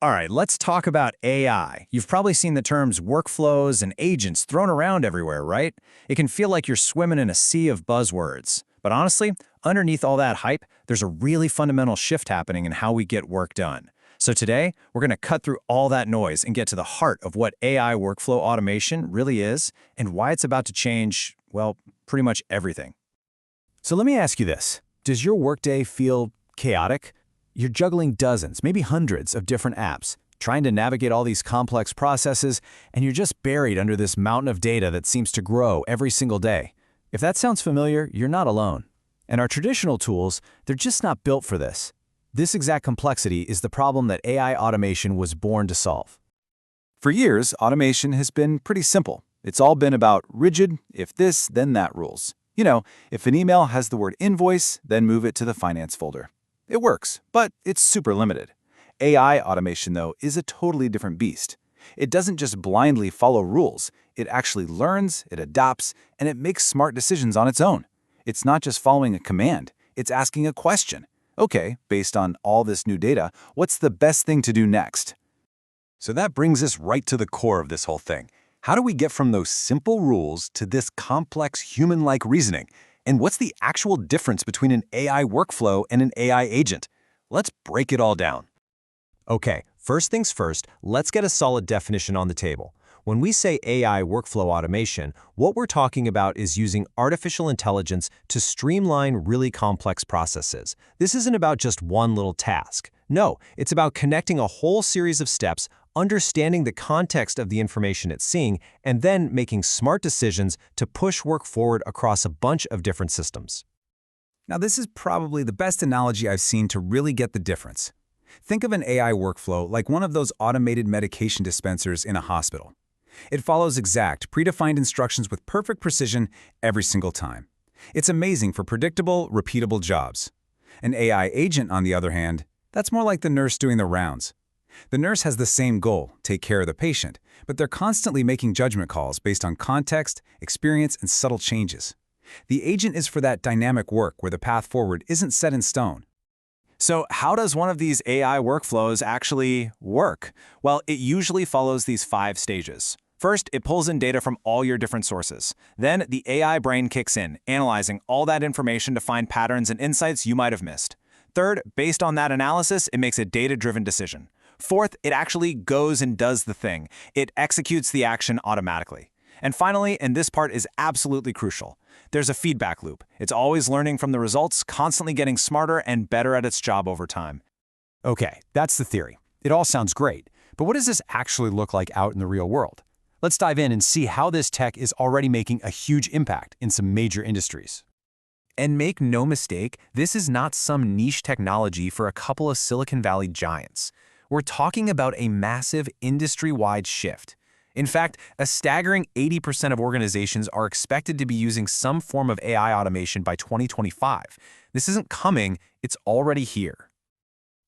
All right, let's talk about AI. You've probably seen the terms workflows and agents thrown around everywhere, right? It can feel like you're swimming in a sea of buzzwords. But honestly, underneath all that hype, there's a really fundamental shift happening in how we get work done. So today, we're going to cut through all that noise and get to the heart of what AI workflow automation really is and why it's about to change, well, pretty much everything. So let me ask you this. Does your workday feel chaotic? You're juggling dozens, maybe hundreds of different apps, trying to navigate all these complex processes, and you're just buried under this mountain of data that seems to grow every single day. If that sounds familiar, you're not alone. And our traditional tools, they're just not built for this. This exact complexity is the problem that AI automation was born to solve. For years, automation has been pretty simple. It's all been about rigid, if this, then that rules. You know, if an email has the word invoice, then move it to the finance folder. It works, but it's super limited. AI automation, though, is a totally different beast. It doesn't just blindly follow rules. It actually learns, it adapts, and it makes smart decisions on its own. It's not just following a command. It's asking a question. Okay, based on all this new data, what's the best thing to do next? So that brings us right to the core of this whole thing. How do we get from those simple rules to this complex human-like reasoning? And what's the actual difference between an AI workflow and an AI agent? Let's break it all down. Okay, first things first, let's get a solid definition on the table. When we say AI workflow automation, what we're talking about is using artificial intelligence to streamline really complex processes. This isn't about just one little task. No, it's about connecting a whole series of steps, understanding the context of the information it's seeing, and then making smart decisions to push work forward across a bunch of different systems. Now, this is probably the best analogy I've seen to really get the difference. Think of an AI workflow like one of those automated medication dispensers in a hospital. It follows exact, predefined instructions with perfect precision every single time. It's amazing for predictable, repeatable jobs. An AI agent, on the other hand, that's more like the nurse doing the rounds. The nurse has the same goal, take care of the patient, but they're constantly making judgment calls based on context, experience, and subtle changes. The agent is for that dynamic work where the path forward isn't set in stone. So how does one of these AI workflows actually work? Well, it usually follows these 5 stages. First, it pulls in data from all your different sources. Then, the AI brain kicks in, analyzing all that information to find patterns and insights you might have missed. Third, based on that analysis, it makes a data-driven decision. Fourth, it actually goes and does the thing. It executes the action automatically. And finally, and this part is absolutely crucial, there's a feedback loop. It's always learning from the results, constantly getting smarter and better at its job over time. Okay, that's the theory. It all sounds great, but what does this actually look like out in the real world? Let's dive in and see how this tech is already making a huge impact in some major industries. And make no mistake, this is not some niche technology for a couple of Silicon Valley giants. We're talking about a massive industry-wide shift. In fact, a staggering 80% of organizations are expected to be using some form of AI automation by 2025. This isn't coming, it's already here.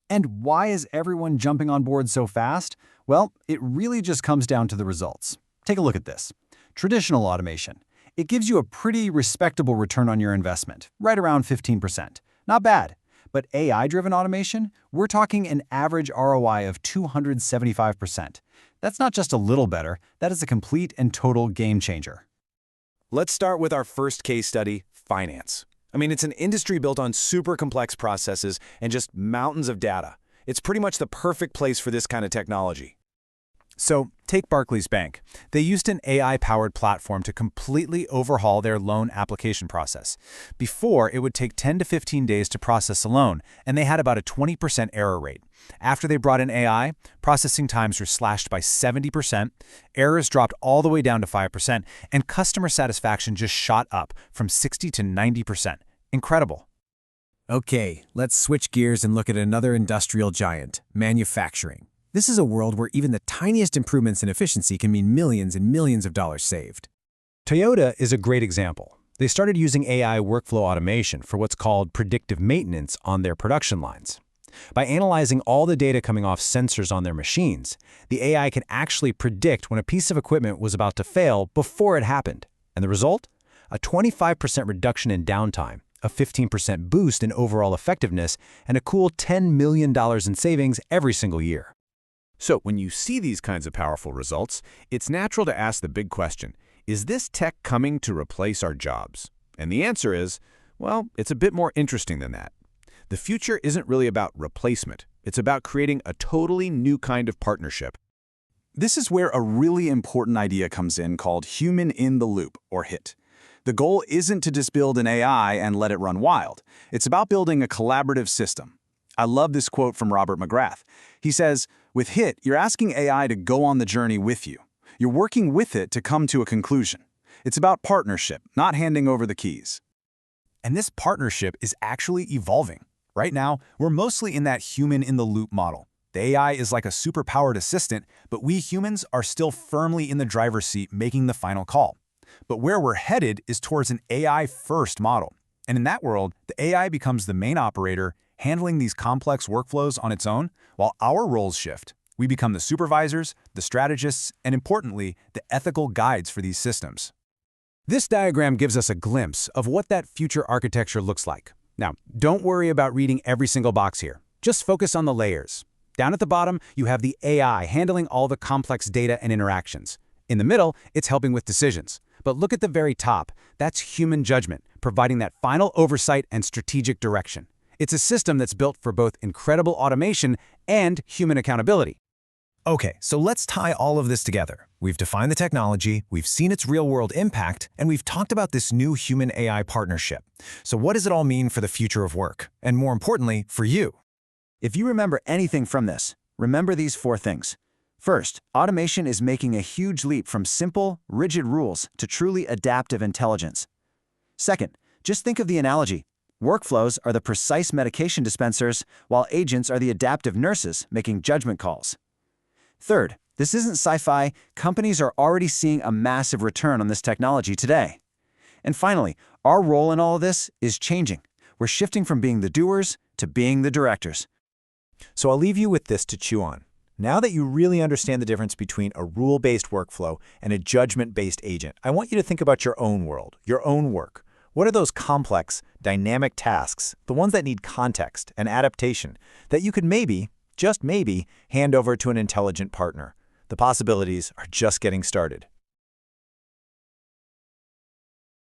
And why is everyone jumping on board so fast? Well, it really just comes down to the results. Take a look at this. Traditional automation. It gives you a pretty respectable return on your investment, right around 15%. Not bad. But AI-driven automation, we're talking an average ROI of 275%. That's not just a little better, that is a complete and total game changer. Let's start with our first case study, finance. I mean, it's an industry built on super complex processes and just mountains of data. It's pretty much the perfect place for this kind of technology. So, take Barclays Bank. They used an AI-powered platform to completely overhaul their loan application process. Before, it would take 10 to 15 days to process a loan, and they had about a 20% error rate. After they brought in AI, processing times were slashed by 70%, errors dropped all the way down to 5%, and customer satisfaction just shot up from 60 to 90%. Incredible. Okay, let's switch gears and look at another industrial giant, manufacturing. This is a world where even the tiniest improvements in efficiency can mean millions and millions of dollars saved. Toyota is a great example. They started using AI workflow automation for what's called predictive maintenance on their production lines. By analyzing all the data coming off sensors on their machines, the AI can actually predict when a piece of equipment was about to fail before it happened. And the result? A 25% reduction in downtime, a 15% boost in overall effectiveness, and a cool $10 million in savings every single year. So when you see these kinds of powerful results, it's natural to ask the big question, is this tech coming to replace our jobs? And the answer is, well, it's a bit more interesting than that. The future isn't really about replacement. It's about creating a totally new kind of partnership. This is where a really important idea comes in called human in the loop, or HIT. The goal isn't to just build an AI and let it run wild. It's about building a collaborative system. I love this quote from Robert McGrath. He says, with HIT, you're asking AI to go on the journey with you. You're working with it to come to a conclusion. It's about partnership, not handing over the keys. And this partnership is actually evolving. Right now, we're mostly in that human-in-the-loop model. The AI is like a super-powered assistant, but we humans are still firmly in the driver's seat making the final call. But where we're headed is towards an AI-first model. And in that world, the AI becomes the main operator, handling these complex workflows on its own, while our roles shift. We become the supervisors, the strategists, and importantly, the ethical guides for these systems. This diagram gives us a glimpse of what that future architecture looks like. Now, don't worry about reading every single box here. Just focus on the layers. Down at the bottom, you have the AI handling all the complex data and interactions. In the middle, it's helping with decisions. But look at the very top. That's human judgment, providing that final oversight and strategic direction. It's a system that's built for both incredible automation and human accountability. Okay, so let's tie all of this together. We've defined the technology, we've seen its real-world impact, and we've talked about this new human-AI partnership. So what does it all mean for the future of work? And more importantly, for you? If you remember anything from this, remember these 4 things. First, automation is making a huge leap from simple, rigid rules to truly adaptive intelligence. Second, just think of the analogy. Workflows are the precise medication dispensers, while agents are the adaptive nurses making judgment calls. Third, this isn't sci-fi. Companies are already seeing a massive return on this technology today. And finally, our role in all of this is changing. We're shifting from being the doers to being the directors. So I'll leave you with this to chew on. Now that you really understand the difference between a rule-based workflow and a judgment-based agent, I want you to think about your own world, your own work. What are those complex, dynamic tasks, the ones that need context and adaptation, that you could maybe, just maybe, hand over to an intelligent partner? The possibilities are just getting started.